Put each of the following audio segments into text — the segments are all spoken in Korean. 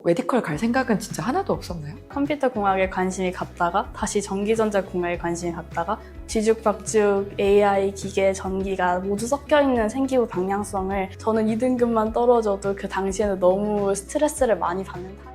메디컬 갈 생각은 진짜 하나도 없었나요? 컴퓨터 공학에 관심이 갔다가 다시 전기전자 공학에 관심이 갔다가 뒤죽박죽 AI, 기계, 전기가 모두 섞여있는 생기부 방향성을 저는 2등급만 떨어져도 그 당시에는 너무 스트레스를 많이 받는 타입.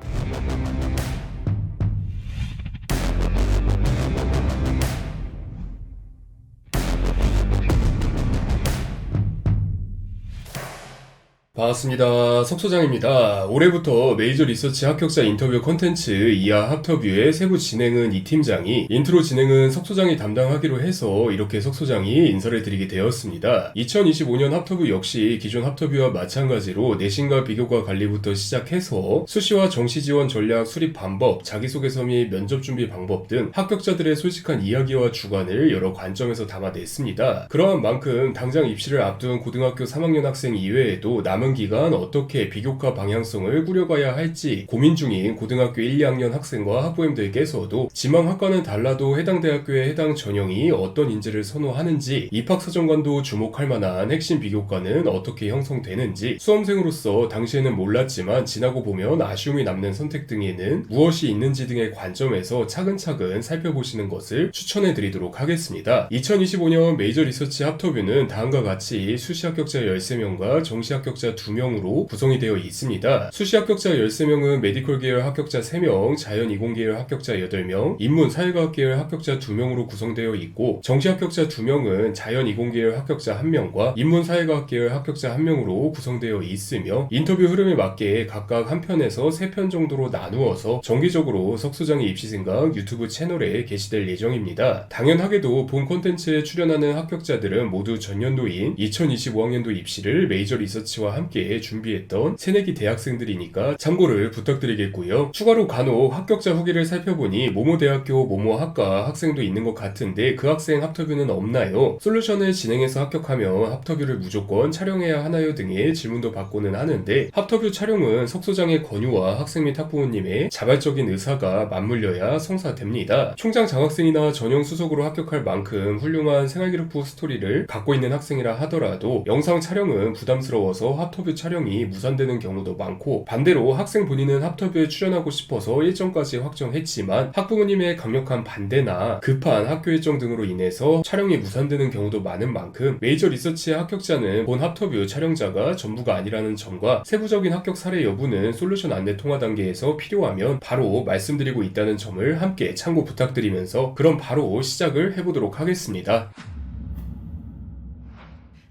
반갑습니다. 석소장입니다. 올해부터 메이저 리서치 합격자 인터뷰 콘텐츠 이하 합터뷰의 세부 진행은 이 팀장이, 인트로 진행은 석소장이 담당하기로 해서 이렇게 석소장이 인사를 드리게 되었습니다. 2025년 합터뷰 역시 기존 합터뷰와 마찬가지로 내신과 비교과 관리부터 시작해서 수시와 정시 지원 전략, 수립 방법, 자기소개서 및 면접 준비 방법 등 합격자들의 솔직한 이야기와 주관을 여러 관점에서 담아냈습니다. 그러한 만큼 당장 입시를 앞둔 고등학교 3학년 학생 이외에도 남은 기간 어떻게 비교과 방향성을 꾸려가야 할지 고민 중인 고등학교 1, 2학년 학생과 학부모님들께서도 지망 학과는 달라도 해당 대학교의 해당 전형이 어떤 인재를 선호하는지, 입학사정관도 주목할 만한 핵심 비교과는 어떻게 형성되는지, 수험생으로서 당시에는 몰랐지만 지나고 보면 아쉬움이 남는 선택 등에는 무엇이 있는지 등의 관점에서 차근차근 살펴보시는 것을 추천해 드리도록 하겠습니다. 2025년 메이저 리서치 합터뷰는 다음과 같이 수시 합격자 13명과 정시 합격자 2명으로 구성이 되어 있습니다. 수시 합격자 13명은 메디컬 계열 합격자 3명, 자연 이공 계열 합격자 8명, 인문 사회과학 계열 합격자 2명으로 구성되어 있고, 정시 합격자 2명은 자연 이공 계열 합격자 1명과 인문 사회과학 계열 합격자 1명으로 구성되어 있으며, 인터뷰 흐름에 맞게 각각 한 편에서 3편 정도로 나누어서 정기적으로 석소장의 입시생각 유튜브 채널에 게시될 예정입니다. 당연하게도 본 콘텐츠에 출연하는 합격자들은 모두 전년도인 2025학년도 입시를 메이저 리서치와 함께 준비했던 새내기 대학생들이니까 참고를 부탁드리겠고요. 추가로 간혹 합격자 후기를 살펴보니 모모 대학교 모모 학과 학생도 있는 것 같은데 그 학생 합터뷰는 없나요? 솔루션을 진행해서 합격하면 합터뷰를 무조건 촬영해야 하나요? 등의 질문도 받고는 하는데, 합터뷰 촬영은 석소장의 권유와 학생 및 학부모님의 자발적인 의사가 맞물려야 성사됩니다. 총장 장학생이나 전형 수석으로 합격할 만큼 훌륭한 생활기록부 스토리를 갖고 있는 학생이라 하더라도 영상 촬영은 부담스러워서 합터뷰 촬영이 무산되는 경우도 많고, 반대로 학생 본인은 합터뷰에 출연하고 싶어서 일정까지 확정했지만 학부모님의 강력한 반대나 급한 학교 일정 등으로 인해서 촬영이 무산되는 경우도 많은 만큼 메이저 리서치의 합격자는 본 합터뷰 촬영자가 전부가 아니라는 점과 세부적인 합격 사례 여부는 솔루션 안내 통화 단계에서 필요하면 바로 말씀드리고 있다는 점을 함께 참고 부탁드리면서 그럼 바로 시작을 해보도록 하겠습니다.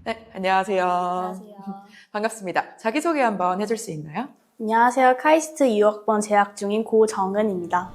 네, 안녕하세요. 안녕하세요. 반갑습니다. 자기소개 한번 해줄 수 있나요? 안녕하세요. 카이스트 2학번 재학 중인 고정은입니다.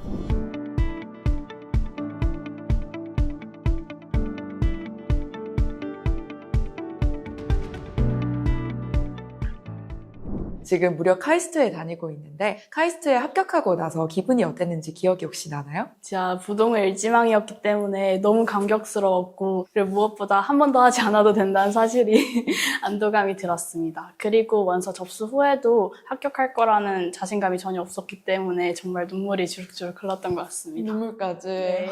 지금 무려 카이스트에 다니고 있는데 카이스트에 합격하고 나서 기분이 어땠는지 기억이 혹시 나나요? 제가 부동의 일지망이었기 때문에 너무 감격스러웠고, 그리고 무엇보다 한 번 더 하지 않아도 된다는 사실이 안도감이 들었습니다. 그리고 원서 접수 후에도 합격할 거라는 자신감이 전혀 없었기 때문에 정말 눈물이 주룩주룩 흘렀던 것 같습니다. 눈물까지. 네.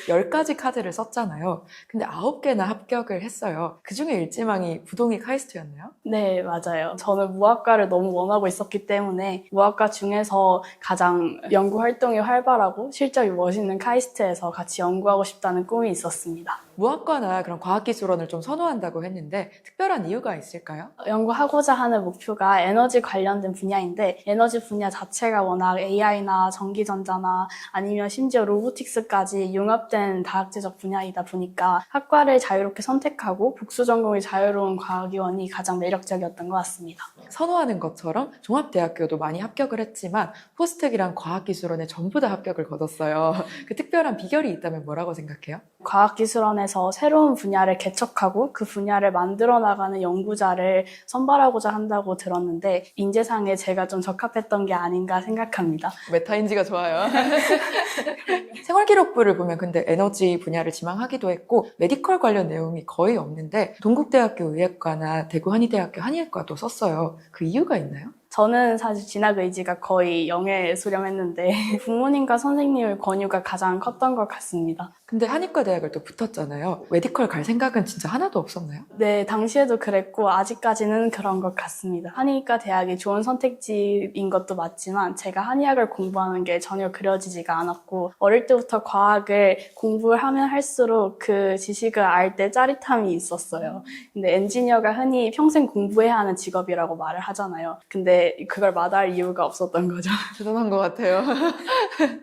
10가지 카드를 썼잖아요. 근데 9개나 합격을 했어요. 그중에 일지망이 부동이 카이스트였나요? 네, 맞아요. 저는 무학과를 너무 원하고 있었기 때문에 무학과 중에서 가장 연구 활동이 활발하고 실적이 멋있는 카이스트에서 같이 연구하고 싶다는 꿈이 있었습니다. 무학과나 그런 과학기술원을 좀 선호한다고 했는데 특별한 이유가 있을까요? 연구하고자 하는 목표가 에너지 관련된 분야인데, 에너지 분야 자체가 워낙 AI나 전기전자나 아니면 심지어 로보틱스까지 융합된 다학제적 분야이다 보니까 학과를 자유롭게 선택하고 복수 전공이 자유로운 과학위원이 가장 매력적이었던 것 같습니다. 선호하는 것처럼 종합대학교도 많이 합격을 했지만 포스텍이랑 과학기술원에 전부 다 합격을 거뒀어요. 그 특별한 비결이 있다면 뭐라고 생각해요? 과학기술원에서 새로운 분야를 개척하고 그 분야를 만들어 나가는 연구자를 선발하고자 한다고 들었는데, 인재상에 제가 좀 적합했던 게 아닌가 생각합니다. 메타인지가 좋아요. 생활기록부를 보면 근데 에너지 분야를 지망하기도 했고 메디컬 관련 내용이 거의 없는데 동국대학교 의예과나 대구한의대학교 한의학과도 썼어요. 그 이유가 있나요? 저는 사실 진학 의지가 거의 0에 수렴했는데 부모님과 선생님의 권유가 가장 컸던 것 같습니다. 근데 한의과 대학을 또 붙었잖아요. 메디컬 갈 생각은 진짜 하나도 없었나요? 네, 당시에도 그랬고 아직까지는 그런 것 같습니다. 한의과 대학이 좋은 선택지인 것도 맞지만 제가 한의학을 공부하는 게 전혀 그려지지가 않았고 어릴 때부터 과학을 공부를 하면 할수록 그 지식을 알 때 짜릿함이 있었어요. 근데 엔지니어가 흔히 평생 공부해야 하는 직업이라고 말을 하잖아요. 근데 그걸 마다할 이유가 없었던 거죠. 대단한 것 같아요.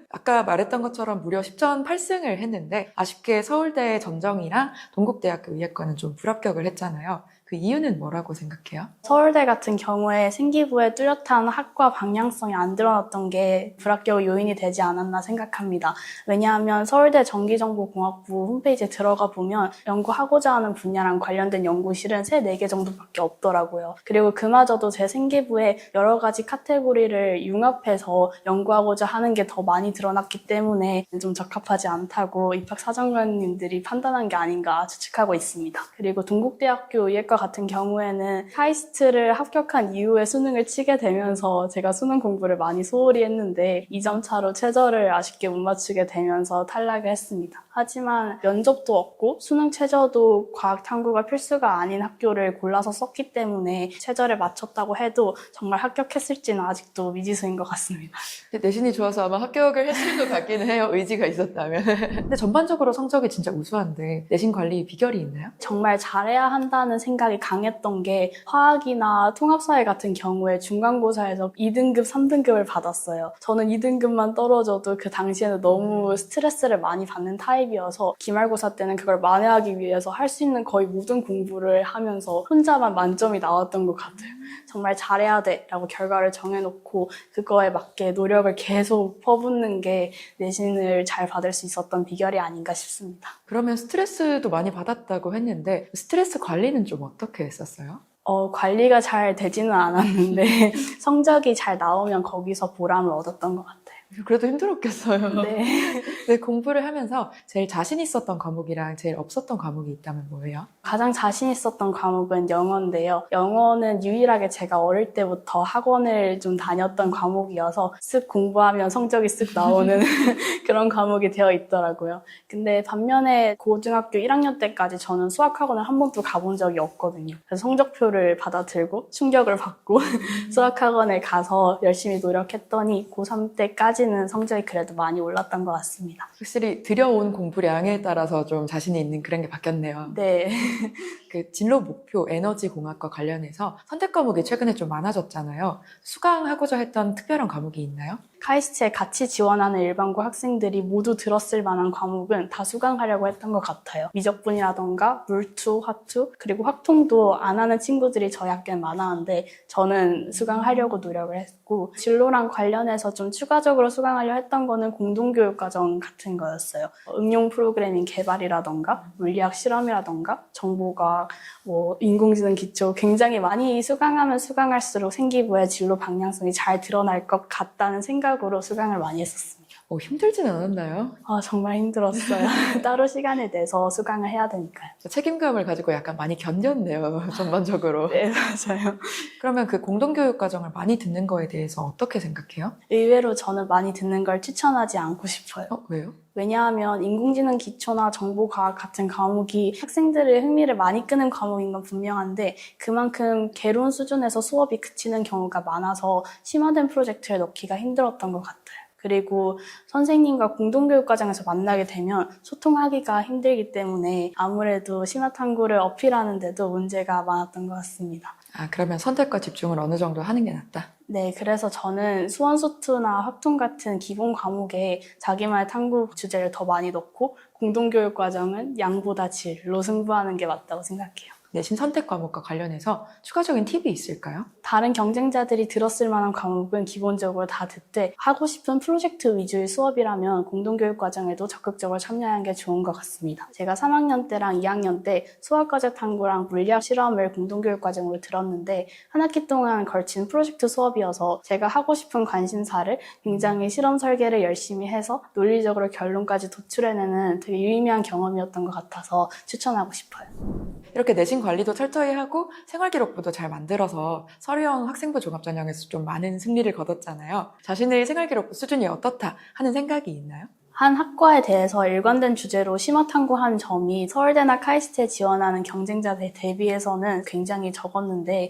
아까 말했던 것처럼 무려 10전 8승을 했는데 아쉽게 서울대 전정이랑 동국대학교 의예과는 좀 불합격을 했잖아요. 그 이유는 뭐라고 생각해요? 서울대 같은 경우에 생기부에 뚜렷한 학과 방향성이 안 드러났던 게 불합격 요인이 되지 않았나 생각합니다. 왜냐하면 서울대 전기정보공학부 홈페이지에 들어가 보면 연구하고자 하는 분야랑 관련된 연구실은 3, 4개 정도밖에 없더라고요. 그리고 그마저도 제 생기부에 여러 가지 카테고리를 융합해서 연구하고자 하는 게 더 많이 드러났기 때문에 좀 적합하지 않다고 입학사정관님들이 판단한 게 아닌가 추측하고 있습니다. 그리고 동국대학교 의예과 같은 경우에는 카이스트를 합격한 이후에 수능을 치게 되면서 제가 수능 공부를 많이 소홀히 했는데 2점 차로 최저를 아쉽게 못 맞추게 되면서 탈락을 했습니다. 하지만 면접도 없고 수능 최저도 과학 탐구가 필수가 아닌 학교를 골라서 썼기 때문에 최저를 맞췄다고 해도 정말 합격했을지는 아직도 미지수인 것 같습니다. 내신이 좋아서 아마 합격을 했을 것 같기는 해요. 의지가 있었다면. 근데 전반적으로 성적이 진짜 우수한데 내신 관리 비결이 있나요? 정말 잘해야 한다는 생각이 강했던 게 화학이나 통합사회 같은 경우에 중간고사에서 2등급, 3등급을 받았어요. 저는 2등급만 떨어져도 그 당시에는 너무 스트레스를 많이 받는 타입이어서 기말고사 때는 그걸 만회하기 위해서 할 수 있는 거의 모든 공부를 하면서 혼자만 만점이 나왔던 것 같아요. 정말 잘해야 돼 라고 결과를 정해놓고 그거에 맞게 노력을 계속 퍼붓는 게 내신을 잘 받을 수 있었던 비결이 아닌가 싶습니다. 그러면 스트레스도 많이 받았다고 했는데 스트레스 관리는 좀 어떻게 했었어요? 관리가 잘 되지는 않았는데 성적이 잘 나오면 거기서 보람을 얻었던 것 같아요. 그래도 힘들었겠어요. 네. 네, 공부를 하면서 제일 자신 있었던 과목이랑 제일 없었던 과목이 있다면 뭐예요? 가장 자신 있었던 과목은 영어인데요. 영어는 유일하게 제가 어릴 때부터 학원을 좀 다녔던 과목이어서 쓱 공부하면 성적이 쓱 나오는 그런 과목이 되어 있더라고요. 근데 반면에 고등학교 1학년 때까지 저는 수학학원을 한 번도 가본 적이 없거든요. 그래서 성적표를 받아들고 충격을 받고 수학학원에 가서 열심히 노력했더니 고3 때까지는 성적이 그래도 많이 올랐던 것 같습니다. 확실히 들여온 공부량에 따라서 좀 자신이 있는 그런 게 바뀌었네요. 네. 그 진로 목표 에너지 공학과 관련해서 선택 과목이 최근에 좀 많아졌잖아요. 수강하고자 했던 특별한 과목이 있나요? 카이스트에 같이 지원하는 일반고 학생들이 모두 들었을 만한 과목은 다 수강하려고 했던 것 같아요. 미적분이라던가 물투, 화투, 그리고 확통도 안 하는 친구들이 저희 학교에 많았는데 저는 수강하려고 노력을 했고 진로랑 관련해서 좀 추가적으로 수강하려 했던 거는 공동교육과정 같은 거였어요. 응용 프로그래밍 개발이라던가 물리학 실험이라던가 정보과학, 인공지능 기초 굉장히 많이 수강하면 수강할수록 생기부의 진로 방향성이 잘 드러날 것 같다는 생각으로 수강을 많이 했었습니다. 힘들진 않았나요? 정말 힘들었어요. 따로 시간을 내서 수강을 해야 되니까요. 책임감을 가지고 약간 많이 견뎠네요, 전반적으로. 네, 맞아요. 그러면 그 공동교육 과정을 많이 듣는 거에 대해서 어떻게 생각해요? 의외로 저는 많이 듣는 걸 추천하지 않고 싶어요. 왜요? 왜냐하면 인공지능 기초나 정보과학 같은 과목이 학생들의 흥미를 많이 끄는 과목인 건 분명한데 그만큼 개론 수준에서 수업이 그치는 경우가 많아서 심화된 프로젝트를 넣기가 힘들었던 것 같아요. 그리고 선생님과 공동교육과정에서 만나게 되면 소통하기가 힘들기 때문에 아무래도 심화탐구를 어필하는데도 문제가 많았던 것 같습니다. 그러면 선택과 집중을 어느 정도 하는 게 낫다? 네, 그래서 저는 수원수투나 확통 같은 기본 과목에 자기만의 탐구 주제를 더 많이 넣고 공동교육과정은 양보다 질로 승부하는 게 맞다고 생각해요. 내신 선택 과목과 관련해서 추가적인 팁이 있을까요? 다른 경쟁자들이 들었을 만한 과목은 기본적으로 다 듣되 하고 싶은 프로젝트 위주의 수업이라면 공동교육과정에도 적극적으로 참여하는 게 좋은 것 같습니다. 제가 3학년 때랑 2학년 때 수학과제 탐구랑 물리학 실험을 공동교육과정으로 들었는데 한 학기 동안 걸친 프로젝트 수업이어서 제가 하고 싶은 관심사를 굉장히 실험 설계를 열심히 해서 논리적으로 결론까지 도출해내는 되게 유의미한 경험이었던 것 같아서 추천하고 싶어요. 이렇게 내신 관리도 철저히 하고 생활기록부도 잘 만들어서 서류형 학생부 종합전형에서 좀 많은 승리를 거뒀잖아요. 자신의 생활기록부 수준이 어떻다 하는 생각이 있나요? 한 학과에 대해서 일관된 주제로 심화 탐구한 점이 서울대나 카이스트에 지원하는 경쟁자들 대비해서는 굉장히 적었는데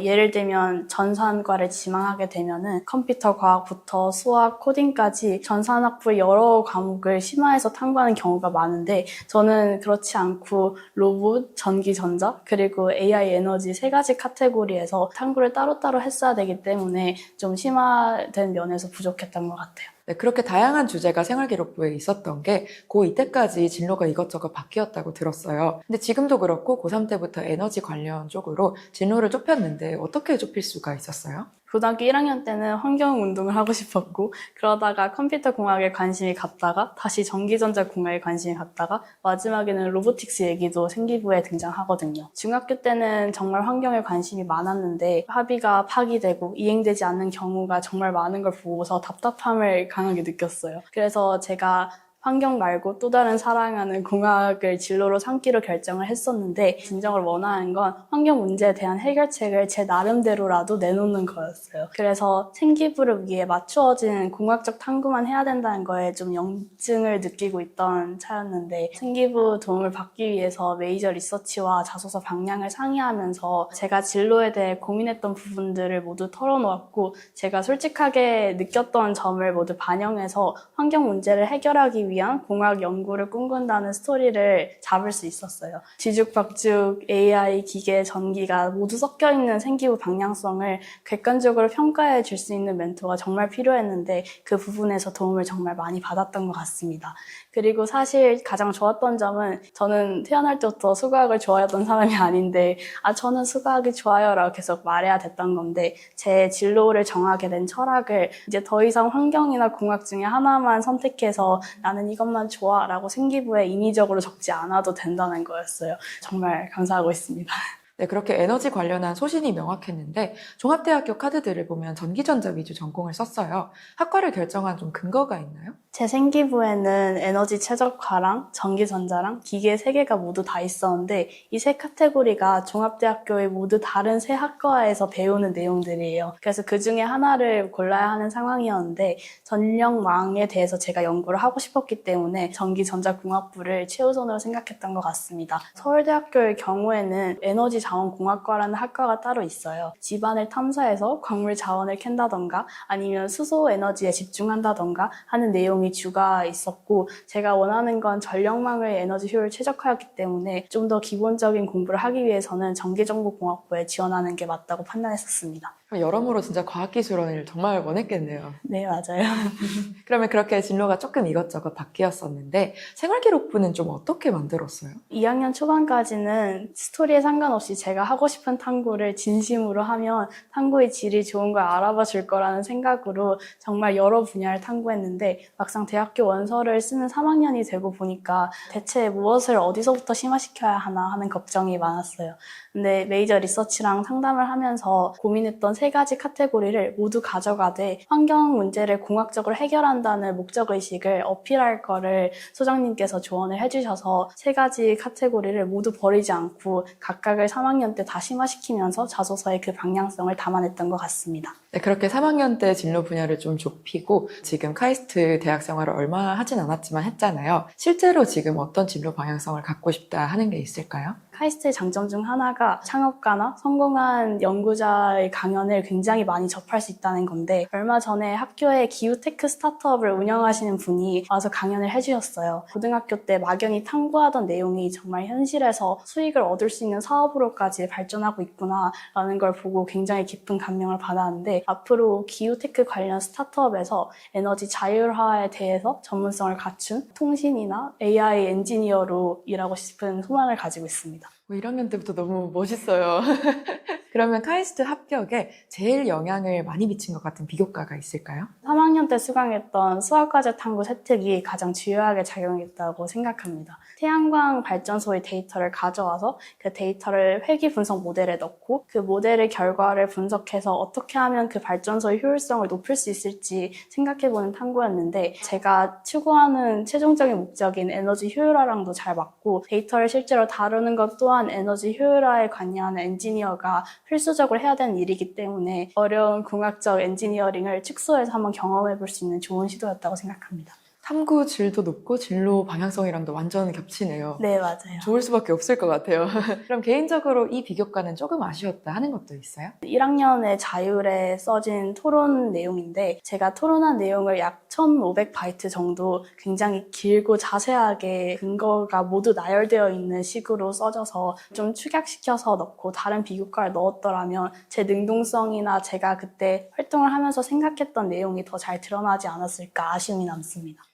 예를 들면 전산과를 지망하게 되면은 컴퓨터 과학부터 수학, 코딩까지 전산학부 여러 과목을 심화해서 탐구하는 경우가 많은데 저는 그렇지 않고 로봇, 전기, 전자, 그리고 AI, 에너지 세 가지 카테고리에서 탐구를 따로따로 했어야 되기 때문에 좀 심화된 면에서 부족했던 것 같아요. 네, 그렇게 다양한 주제가 생활기록부에 있었던 게 고2 때까지 진로가 이것저것 바뀌었다고 들었어요. 근데 지금도 그렇고 고3 때부터 에너지 관련 쪽으로 진로를 좁혔는데 어떻게 좁힐 수가 있었어요? 고등학교 1학년 때는 환경운동을 하고 싶었고 그러다가 컴퓨터공학에 관심이 갔다가 다시 전기전자공학에 관심이 갔다가 마지막에는 로보틱스 얘기도 생기부에 등장하거든요. 중학교 때는 정말 환경에 관심이 많았는데 합의가 파기되고 이행되지 않는 경우가 정말 많은 걸 보고서 답답함을 강하게 느꼈어요. 그래서 제가 환경 말고 또 다른 사랑하는 공학을 진로로 삼기로 결정을 했었는데 진정을 원하는 건 환경 문제에 대한 해결책을 제 나름대로라도 내놓는 거였어요. 그래서 생기부를 위해 맞추어진 공학적 탐구만 해야 된다는 거에 좀 염증을 느끼고 있던 차였는데 생기부 도움을 받기 위해서 메이저 리서치와 자소서 방향을 상의하면서 제가 진로에 대해 고민했던 부분들을 모두 털어놓았고 제가 솔직하게 느꼈던 점을 모두 반영해서 환경 문제를 해결하기 위한 공학 연구를 꿈꾼다는 스토리를 잡을 수 있었어요. 뒤죽박죽 AI, 기계, 전기가 모두 섞여있는 생기부 방향성을 객관적으로 평가해 줄 수 있는 멘토가 정말 필요했는데 그 부분에서 도움을 정말 많이 받았던 것 같습니다. 그리고 사실 가장 좋았던 점은 저는 태어날 때부터 수학을 좋아했던 사람이 아닌데 저는 수학이 좋아요 라고 계속 말해야 됐던 건데 제 진로를 정하게 된 철학을 이제 더 이상 환경이나 공학 중에 하나만 선택해서 나는 이것만 좋아 라고 생기부에 인위적으로 적지 않아도 된다는 거였어요. 정말 감사하고 있습니다. 네, 그렇게 에너지 관련한 소신이 명확했는데 종합대학교 카드들을 보면 전기전자 위주 전공을 썼어요. 학과를 결정한 좀 근거가 있나요? 제 생기부에는 에너지 최적화랑 전기전자랑 기계 3개가 모두 다 있었는데 이 세 카테고리가 종합대학교의 모두 다른 세 학과에서 배우는 내용들이에요. 그래서 그 중에 하나를 골라야 하는 상황이었는데 전력망에 대해서 제가 연구를 하고 싶었기 때문에 전기전자공학부를 최우선으로 생각했던 것 같습니다. 서울대학교의 경우에는 에너지 자원공학과라는 학과가 따로 있어요. 집안을 탐사해서 광물 자원을 캔다던가 아니면 수소 에너지에 집중한다던가 하는 내용이 주가 있었고 제가 원하는 건 전력망의 에너지 효율 최적화였기 때문에 좀 더 기본적인 공부를 하기 위해서는 전기정보공학부에 지원하는 게 맞다고 판단했었습니다. 여러모로 진짜 과학기술원을 정말 원했겠네요. 네, 맞아요. 그러면 그렇게 진로가 조금 이것저것 바뀌었었는데 생활기록부는 좀 어떻게 만들었어요? 2학년 초반까지는 스토리에 상관없이 제가 하고 싶은 탐구를 진심으로 하면 탐구의 질이 좋은 걸 알아봐 줄 거라는 생각으로 정말 여러 분야를 탐구했는데 막상 대학교 원서를 쓰는 3학년이 되고 보니까 대체 무엇을 어디서부터 심화시켜야 하나 하는 걱정이 많았어요. 근데 메이저 리서치랑 상담을 하면서 고민했던 3가지 카테고리를 모두 가져가되 환경 문제를 공학적으로 해결한다는 목적의식을 어필할 거를 소장님께서 조언을 해주셔서 3가지 카테고리를 모두 버리지 않고 각각을 3학년 때 다 심화시키면서 자소서에 그 방향성을 담아냈던 것 같습니다. 네, 그렇게 3학년 때 진로 분야를 좀 좁히고 지금 카이스트 대학 생활을 얼마 하진 않았지만 했잖아요. 실제로 지금 어떤 진로 방향성을 갖고 싶다 하는 게 있을까요? 카이스트의 장점 중 하나가 창업가나 성공한 연구자의 강연을 굉장히 많이 접할 수 있다는 건데 얼마 전에 학교에 기후테크 스타트업을 운영하시는 분이 와서 강연을 해주셨어요. 고등학교 때 막연히 탐구하던 내용이 정말 현실에서 수익을 얻을 수 있는 사업으로까지 발전하고 있구나라는 걸 보고 굉장히 깊은 감명을 받았는데 앞으로 기후테크 관련 스타트업에서 에너지 자율화에 대해서 전문성을 갖춘 통신이나 AI 엔지니어로 일하고 싶은 소망을 가지고 있습니다. 1학년 때부터 너무 멋있어요. 그러면 카이스트 합격에 제일 영향을 많이 미친 것 같은 비교과가 있을까요? 3학년 1학년 때 수강했던 수학과제 탐구 세특이 가장 주요하게 작용했다고 생각합니다. 태양광 발전소의 데이터를 가져와서 그 데이터를 회귀 분석 모델에 넣고 그 모델의 결과를 분석해서 어떻게 하면 그 발전소의 효율성을 높일 수 있을지 생각해보는 탐구였는데 제가 추구하는 최종적인 목적인 에너지 효율화랑도 잘 맞고 데이터를 실제로 다루는 것 또한 에너지 효율화에 관여하는 엔지니어가 필수적으로 해야 되는 일이기 때문에 어려운 공학적 엔지니어링을 축소해서 한번 경험해볼 수 있는 좋은 시도였다고 생각합니다. 탐구 질도 높고 진로 방향성이랑도 완전 겹치네요. 네, 맞아요. 좋을 수밖에 없을 것 같아요. 그럼 개인적으로 이 비교과는 조금 아쉬웠다 하는 것도 있어요? 1학년에 자율에 써진 토론 내용인데 제가 토론한 내용을 약 1500바이트 정도 굉장히 길고 자세하게 근거가 모두 나열되어 있는 식으로 써져서 좀 축약시켜서 넣고 다른 비교과를 넣었더라면 제 능동성이나 제가 그때 활동을 하면서 생각했던 내용이 더 잘 드러나지 않았을까 아쉬움이 남습니다.